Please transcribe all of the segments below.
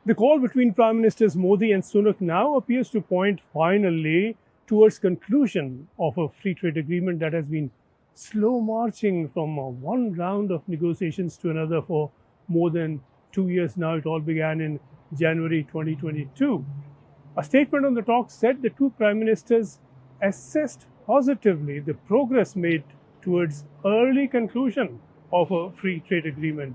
The call between Prime Ministers Modi and Sunak now appears to point finally towards conclusion of a free trade agreement that has been slow marching from one round of negotiations to another for more than 2 years now. It all began in January 2022. A statement on the talks said the two prime ministers assessed positively the progress made towards early conclusion of a free trade agreement.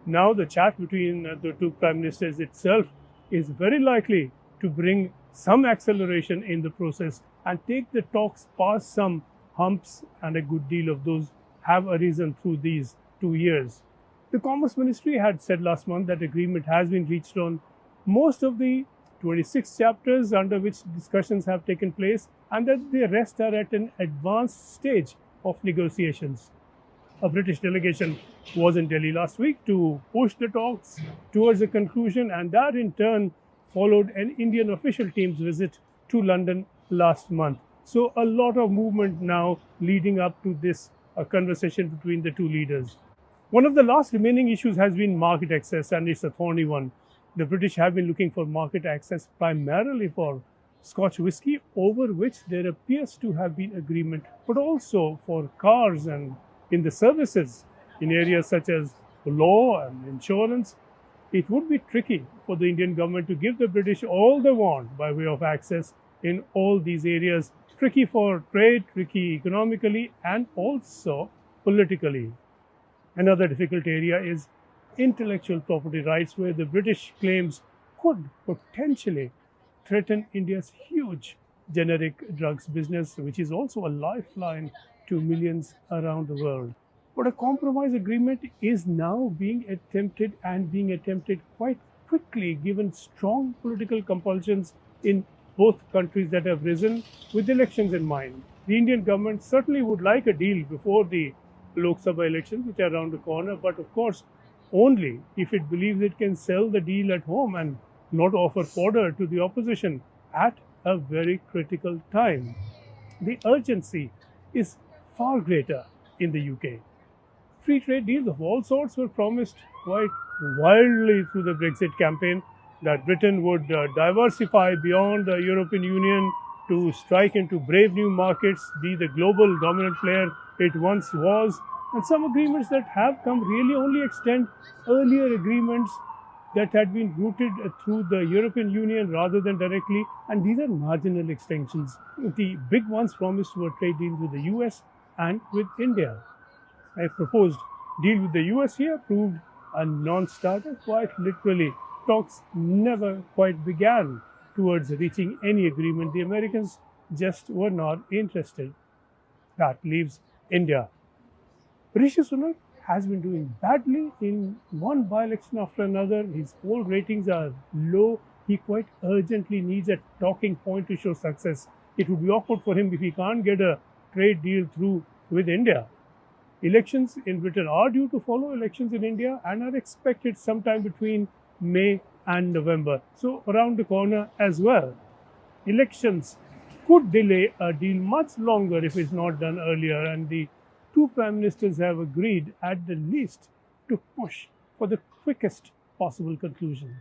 Now, the chat between the two prime ministers itself is very likely to bring some acceleration in the process and take the talks past some humps, and a good deal of those have arisen through these 2 years. The Commerce Ministry had said last month that agreement has been reached on most of the 26 chapters under which discussions have taken place, and that the rest are at an advanced stage of negotiations. A British delegation was in Delhi last week to push the talks towards a conclusion, and that in turn followed an Indian official team's visit to London last month. So a lot of movement now leading up to this conversation between the two leaders. One of the last remaining issues has been market access, and it's a thorny one. The British have been looking for market access primarily for Scotch whisky, over which there appears to have been agreement, but also for cars and in the services in areas such as law and insurance. It would be tricky for the Indian government to give the British all they want by way of access in all these areas. Tricky for trade, tricky economically, and also politically. Another difficult area is intellectual property rights, where the British claims could potentially threaten India's huge generic drugs business, which is also a lifeline to millions around the world. But a compromise agreement is now being attempted quite quickly, given strong political compulsions in both countries that have risen with elections in mind. The Indian government certainly would like a deal before the Lok Sabha elections, which are around the corner, but of course, only if it believes it can sell the deal at home and not offer fodder to the opposition at a very critical time. The urgency is far greater in the UK. Free trade deals of all sorts were promised quite wildly through the Brexit campaign, that Britain would diversify beyond the European Union to strike into brave new markets, be the global dominant player it once was. And some agreements that have come really only extend earlier agreements that had been rooted through the European Union rather than directly, and these are marginal extensions. The big ones promised were trade deals with the US and with India. A proposed deal with the US here proved a non-starter, quite literally. Talks never quite began towards reaching any agreement. The Americans just were not interested. That leaves India. Rishi Sunak has been doing badly in one by-election after another. His poll ratings are low. He quite urgently needs a talking point to show success. It would be awkward for him if he can't get a trade deal through with India. Elections in Britain are due to follow elections in India and are expected sometime between May and November. So around the corner as well. Elections could delay a deal much longer if it's not done earlier, and the two prime ministers have agreed at the least to push for the quickest possible conclusion.